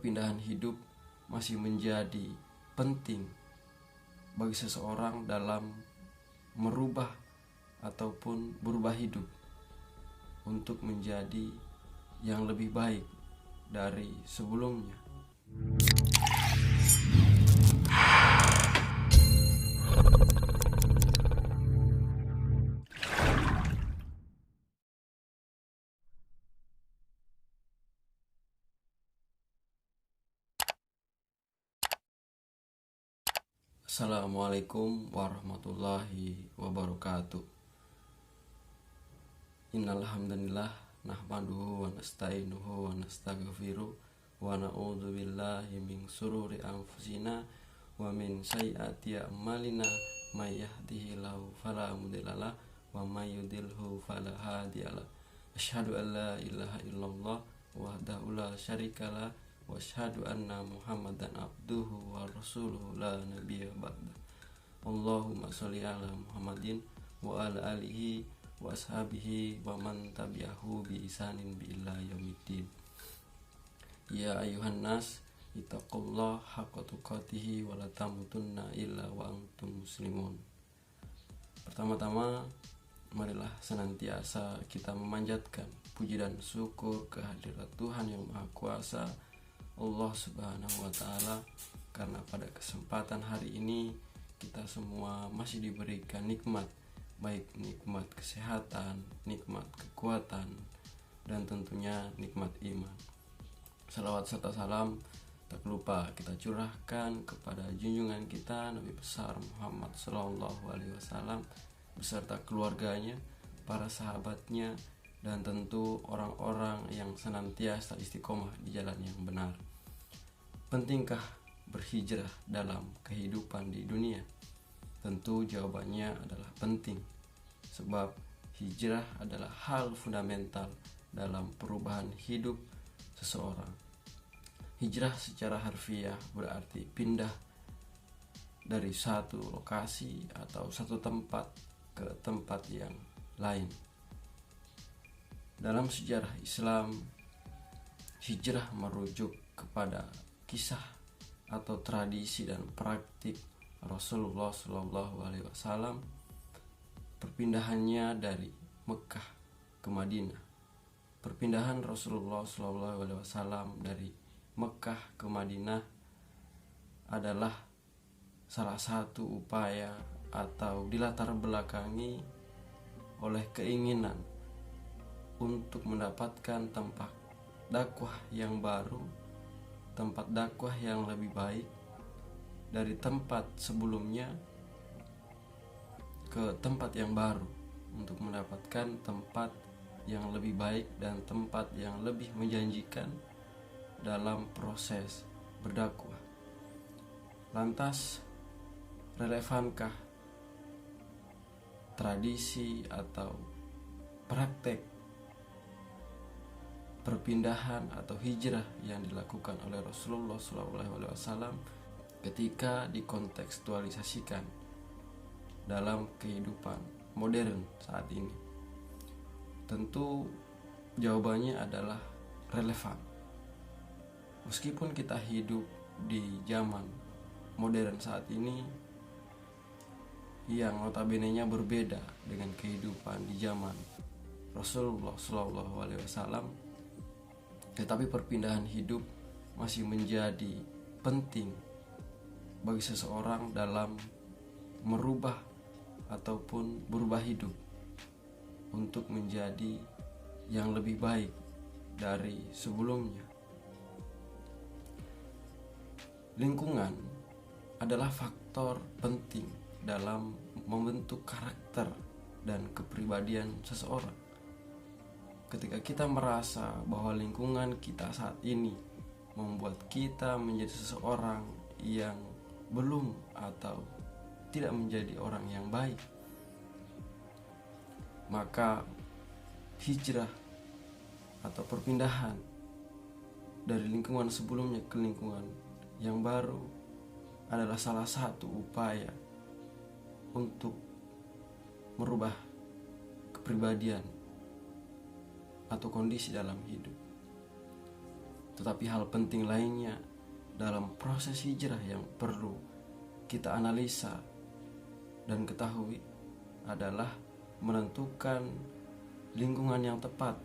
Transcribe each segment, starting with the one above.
perpindahan hidup masih menjadi penting bagi seseorang dalam merubah ataupun berubah hidup untuk menjadi yang lebih baik dari sebelumnya. Assalamualaikum warahmatullahi wabarakatuh. Innal hamdalillah nahmaduhu wa nasta'inuhu wa nastaghfiruh wa na'udzu billahi min sururi anfusina wa min sayyiati a'malina may yahdihillahu fala mudhillalah wa may yudhlilhu fala hadiyalah. Asyhadu an la ilaha illallah wahdahu la syarikalah wa asyhadu anna Muhammadan abduhu wa rasuluhu la nabiyya ba'da. Allahumma sholli ala Muhammadin wa ala alihi wa ashabihi wa man tabi'ahu bi ihsanin bi ila yaumiddin. Ya ayuhan nas ittaqullaha haqqa tuqatih wa la tamutunna illa wa antum muslimun. Pertama-tama, marilah senantiasa kita memanjatkan puji dan syukur kehadirat Tuhan yang Maha Kuasa, Allah Subhanahu wa Ta'ala, karena pada kesempatan hari ini kita semua masih diberikan nikmat, baik nikmat kesehatan, nikmat kekuatan, dan tentunya nikmat iman. Salawat serta salam tak lupa kita curahkan kepada junjungan kita Nabi besar Muhammad Sallallahu Alaihi Wasallam beserta keluarganya, para sahabatnya, dan tentu orang-orang yang senantiasa istiqomah di jalan yang benar. Pentingkah berhijrah dalam kehidupan di dunia? Tentu jawabannya adalah penting, sebab hijrah adalah hal fundamental dalam perubahan hidup seseorang. Hijrah secara harfiah berarti pindah dari satu lokasi atau satu tempat ke tempat yang lain. Dalam sejarah Islam, hijrah merujuk kepada kisah atau tradisi dan praktik Rasulullah Shallallahu Alaihi Wasallam, perpindahannya dari Mekah ke Madinah. Perpindahan Rasulullah Shallallahu Alaihi Wasallam dari Mekah ke Madinah adalah salah satu upaya atau dilatar belakangi oleh keinginan untuk mendapatkan tempat dakwah yang baru, tempat dakwah yang lebih baik dari tempat sebelumnya ke tempat yang baru, untuk mendapatkan tempat yang lebih baik dan tempat yang lebih menjanjikan dalam proses berdakwah. Lantas, relevankah tradisi atau praktek perpindahan atau hijrah yang dilakukan oleh Rasulullah SAW ketika dikontekstualisasikan dalam kehidupan modern saat ini? Tentu jawabannya adalah relevan. Meskipun kita hidup di zaman modern saat ini yang notabene-nya berbeda dengan kehidupan di zaman Rasulullah SAW, tetapi perpindahan hidup masih menjadi penting bagi seseorang dalam merubah ataupun berubah hidup untuk menjadi yang lebih baik dari sebelumnya. Lingkungan adalah faktor penting dalam membentuk karakter dan kepribadian seseorang. Ketika kita merasa bahwa lingkungan kita saat ini membuat kita menjadi seseorang yang belum atau tidak menjadi orang yang baik, maka hijrah atau perpindahan dari lingkungan sebelumnya ke lingkungan yang baru adalah salah satu upaya untuk merubah kepribadian atau kondisi dalam hidup. Tetapi hal penting lainnya dalam proses hijrah yang perlu kita analisa dan ketahui adalah menentukan lingkungan yang tepat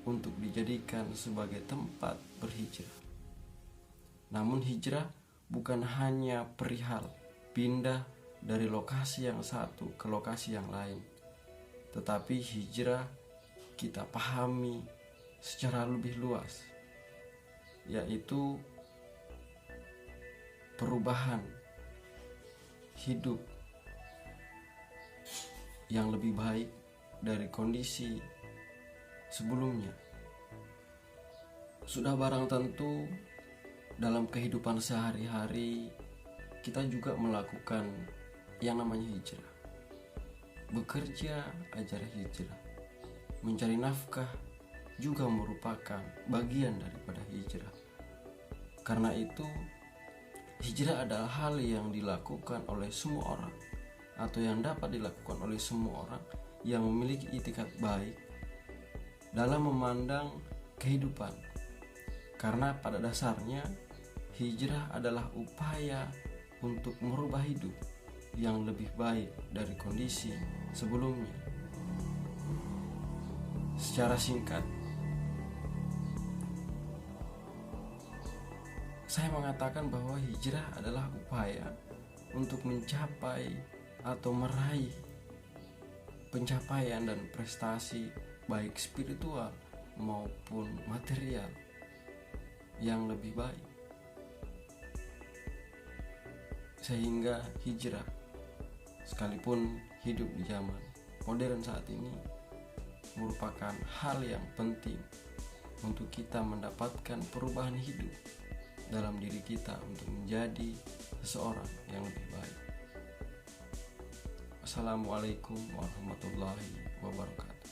untuk dijadikan sebagai tempat berhijrah. Namun hijrah bukan hanya perihal pindah dari lokasi yang satu ke lokasi yang lain, tetapi hijrah kita pahami secara lebih luas, yaitu perubahan hidup yang lebih baik dari kondisi sebelumnya. Sudah barang tentu dalam kehidupan sehari-hari kita juga melakukan yang namanya hijrah. Bekerja ajar hijrah, mencari nafkah juga merupakan bagian daripada hijrah. Karena itu hijrah adalah hal yang dilakukan oleh semua orang, atau yang dapat dilakukan oleh semua orang yang memiliki itikat baik dalam memandang kehidupan. Karena pada dasarnya hijrah adalah upaya untuk merubah hidup yang lebih baik dari kondisi sebelumnya. Secara singkat, saya mengatakan bahwa hijrah adalah upaya untuk mencapai atau meraih pencapaian dan prestasi baik spiritual maupun material yang lebih baik. Sehingga hijrah, sekalipun hidup di zaman modern saat ini, merupakan hal yang penting untuk kita mendapatkan perubahan hidup dalam diri kita untuk menjadi seseorang yang lebih baik. Assalamualaikum warahmatullahi wabarakatuh.